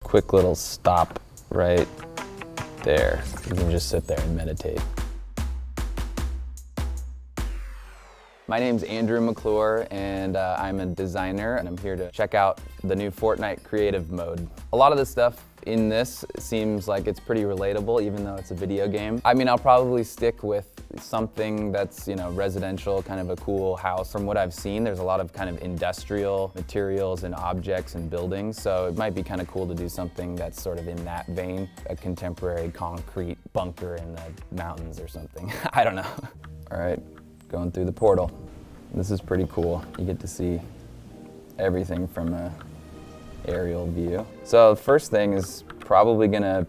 quick little stop right there. You can just sit there and meditate. My name's Andrew McClure, and I'm a designer, and I'm here to check out the new Fortnite Creative Mode. A lot of the stuff in this seems like it's pretty relatable, even though it's a video game. I mean, I'll probably stick with something that's, you know, residential, kind of a cool house. From what I've seen, there's a lot of kind of industrial materials and objects and buildings, so it might be kind of cool to do something that's sort of in that vein, a contemporary concrete bunker in the mountains or something. I don't know. All right. Going through the portal. This is pretty cool. You get to see everything from an aerial view. So the first thing is probably gonna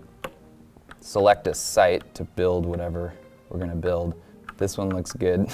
select a site to build whatever we're gonna build. This one looks good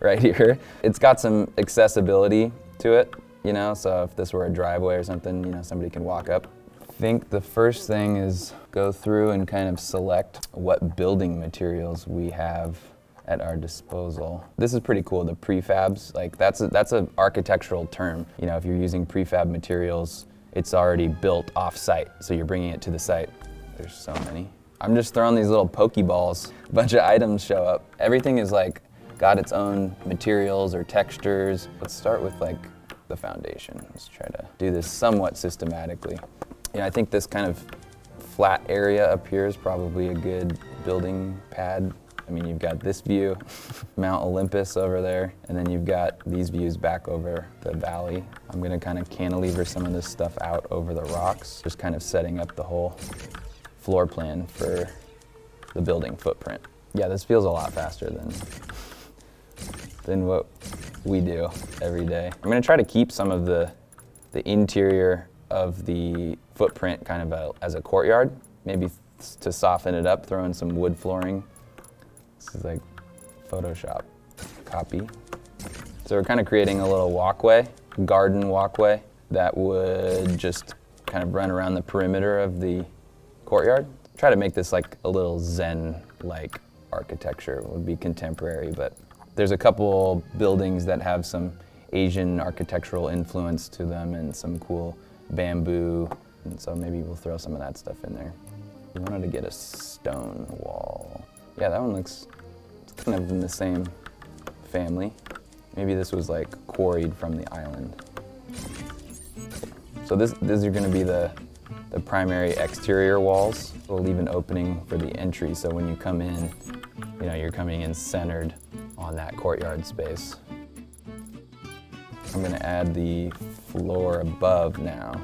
right here. It's got some accessibility to it, you know, so if this were a driveway or something, you know, somebody can walk up. I think the first thing is go through and kind of select what building materials we have at our disposal. This is pretty cool, the prefabs. Like that's an architectural term. You know, if you're using prefab materials, it's already built off-site, so you're bringing it to the site. There's so many. I'm just throwing these little Pokeballs. A bunch of items show up. Everything is like got its own materials or textures. Let's start with like the foundation. Let's try to do this somewhat systematically. You know, I think this kind of flat area up here is probably a good building pad. I mean, you've got this view, Mount Olympus over there, and then you've got these views back over the valley. I'm gonna kind of cantilever some of this stuff out over the rocks, just kind of setting up the whole floor plan for the building footprint. Yeah, this feels a lot faster than what we do every day. I'm gonna try to keep some of the interior of the footprint kind of as a courtyard, maybe to soften it up, throw in some wood flooring. This is like Photoshop copy. So we're kind of creating a little walkway, garden walkway, that would just kind of run around the perimeter of the courtyard. Try to make this like a little Zen-like architecture. It would be contemporary, but there's a couple buildings that have some Asian architectural influence to them and some cool bamboo, and so maybe we'll throw some of that stuff in there. We wanted to get a stone wall. Yeah, that one looks kind of in the same family. Maybe this was like quarried from the island. So these are gonna be the primary exterior walls. We'll leave an opening for the entry, so when you come in, you know, you're coming in centered on that courtyard space. I'm gonna add the floor above now.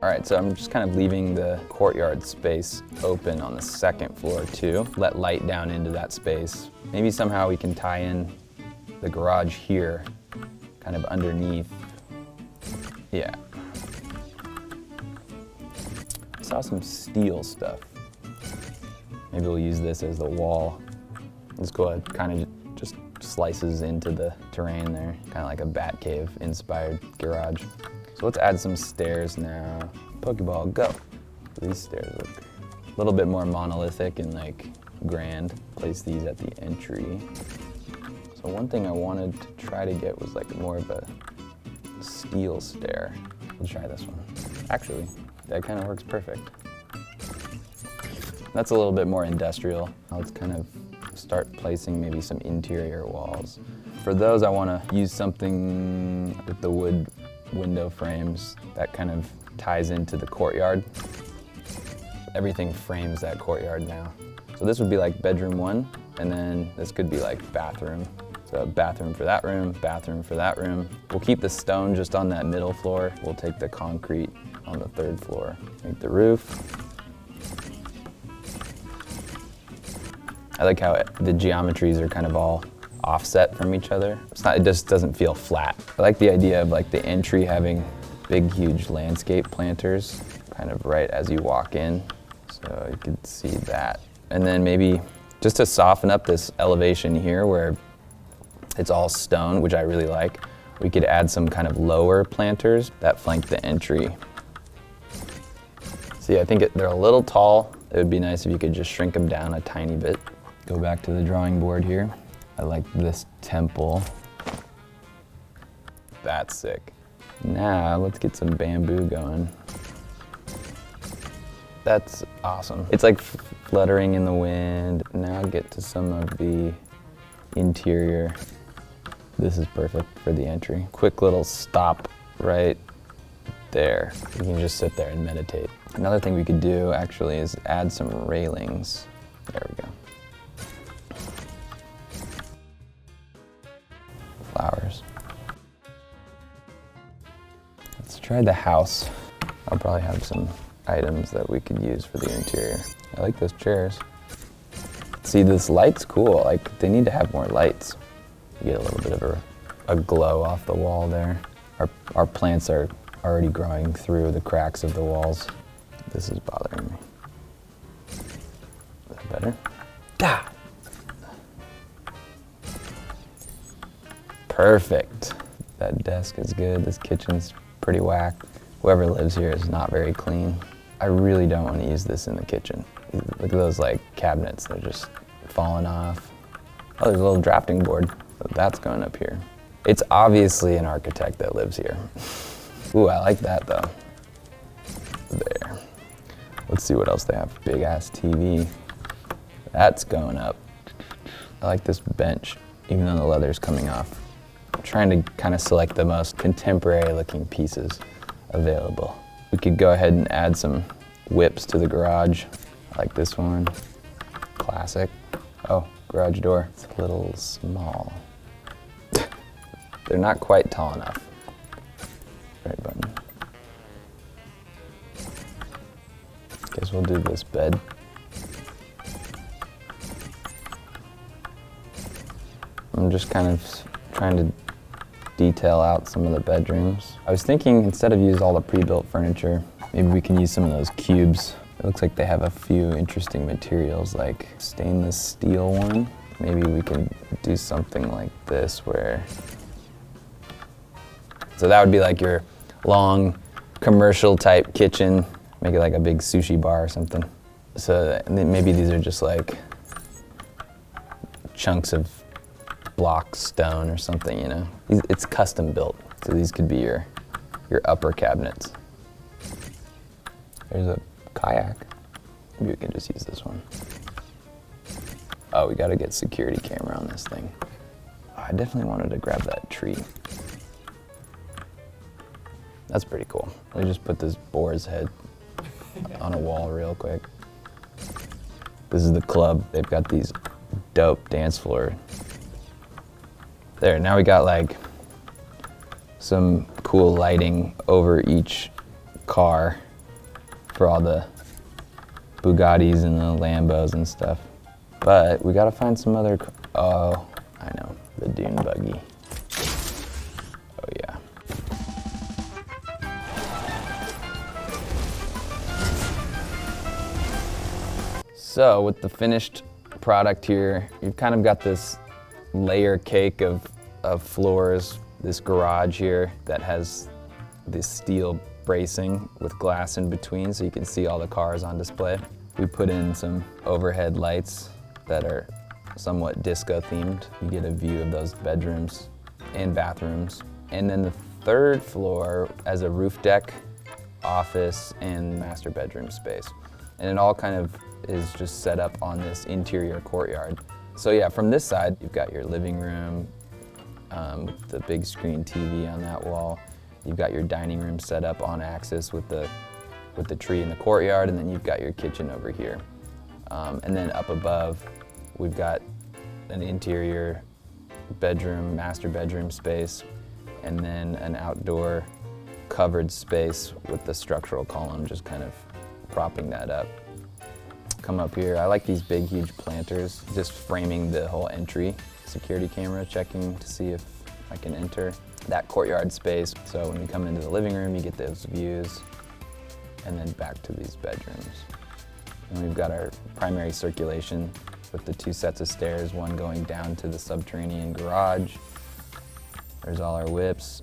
All right, so I'm just kind of leaving the courtyard space open on the second floor too. Let light down into that space. Maybe somehow we can tie in the garage here, kind of underneath. Yeah. I saw some steel stuff. Maybe we'll use this as the wall. It's cool, it kind of just slices into the terrain there, kind of like a Batcave inspired garage. So let's add some stairs now. Pokeball, go. These stairs look a little bit more monolithic and like grand. Place these at the entry. So one thing I wanted to try to get was like more of a steel stair. We'll try this one. Actually, that kind of works perfect. That's a little bit more industrial. Let's kind of start placing maybe some interior walls. For those, I want to use something with the wood window frames that kind of ties into the courtyard. Everything frames that courtyard now. So this would be like bedroom one, and then this could be like bathroom. So bathroom for that room, bathroom for that room. We'll keep the stone just on that middle floor. We'll take the concrete on the third floor. Make the roof. I like how the geometries are kind of all offset from each other. It just doesn't feel flat. I like the idea of like the entry having big, huge landscape planters kind of right as you walk in. So you could see that. And then maybe just to soften up this elevation here where it's all stone, which I really like, we could add some kind of lower planters that flank the entry. See, I think they're a little tall. It would be nice if you could just shrink them down a tiny bit. Go back to the drawing board here. I like this temple. That's sick. Now let's get some bamboo going. That's awesome. It's like fluttering in the wind. Now get to some of the interior. This is perfect for the entry. Quick little stop right there. You can just sit there and meditate. Another thing we could do actually is add some railings. There we go. Flowers. Let's try the house. I'll probably have some items that we could use for the interior. I like those chairs. See, this light's cool. Like, they need to have more lights. You get a little bit of a glow off the wall there. Our plants are already growing through the cracks of the walls. This is bothering me. Is that better? Ah! Perfect. That desk is good. This kitchen's pretty whack. Whoever lives here is not very clean. I really don't want to use this in the kitchen. Look at those like cabinets, they're just falling off. Oh, there's a little drafting board. That's going up here. It's obviously an architect that lives here. Ooh, I like that though. There. Let's see what else they have. Big ass TV. That's going up. I like this bench, even though the leather's coming off. I'm trying to kind of select the most contemporary looking pieces available. We could go ahead and add some whips to the garage. I like this one. Classic. Oh, garage door. It's a little small. They're not quite tall enough. Right button. Guess we'll do this bed. I'm just kind of trying to detail out some of the bedrooms. I was thinking instead of use all the pre-built furniture, maybe we can use some of those cubes. It looks like they have a few interesting materials, like stainless steel one. Maybe we can do something like this where, so that would be like your long commercial type kitchen. Make it like a big sushi bar or something. So maybe these are just like chunks of block stone or something, you know? It's custom built, so these could be your upper cabinets. There's a kayak. Maybe we can just use this one. Oh, we gotta get security camera on this thing. Oh, I definitely wanted to grab that tree. That's pretty cool. Let me just put this boar's head on a wall real quick. This is the club. They've got these dope dance floor. There, now we got like some cool lighting over each car for all the Bugattis and the Lambos and stuff. But we gotta find some other, oh, I know, the dune buggy. Oh yeah. So with the finished product here, you've kind of got this layer cake of floors, this garage here that has this steel bracing with glass in between so you can see all the cars on display. We put in some overhead lights that are somewhat disco themed. You get a view of those bedrooms and bathrooms. And then the third floor as a roof deck, office, and master bedroom space. And it all kind of is just set up on this interior courtyard. So yeah, from this side, you've got your living room, with the big screen TV on that wall. You've got your dining room set up on axis with the tree in the courtyard, and then you've got your kitchen over here. And then up above, we've got an interior bedroom, master bedroom space, and then an outdoor covered space with the structural column just kind of propping that up. Come up here, I like these big, huge planters, just framing the whole entry. Security camera checking to see if I can enter that courtyard space. So when you come into the living room, you get those views, and then back to these bedrooms. And we've got our primary circulation with the two sets of stairs, one going down to the subterranean garage. There's all our whips.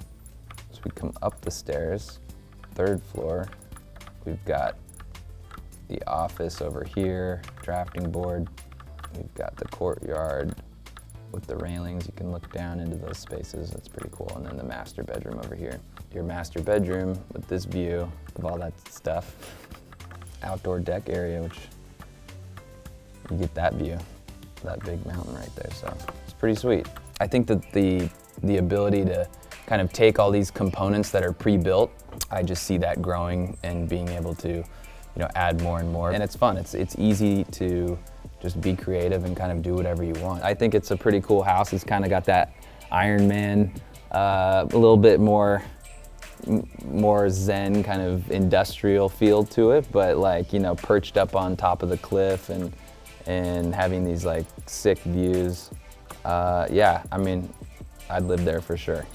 So we come up the stairs, third floor, we've got the office over here, drafting board. We've got the courtyard with the railings, you can look down into those spaces. That's pretty cool. And then the master bedroom over here. Your master bedroom with this view of all that stuff. Outdoor deck area, which you get that view, that big mountain right there. So it's pretty sweet. I think that the ability to kind of take all these components that are pre-built, I just see that growing and being able to, add more and more. And it's fun. It's easy to just be creative and kind of do whatever you want. I think it's a pretty cool house. It's kind of got that Iron Man, a little bit more zen kind of industrial feel to it, but like, perched up on top of the cliff and having these like sick views. Yeah, I mean, I'd live there for sure.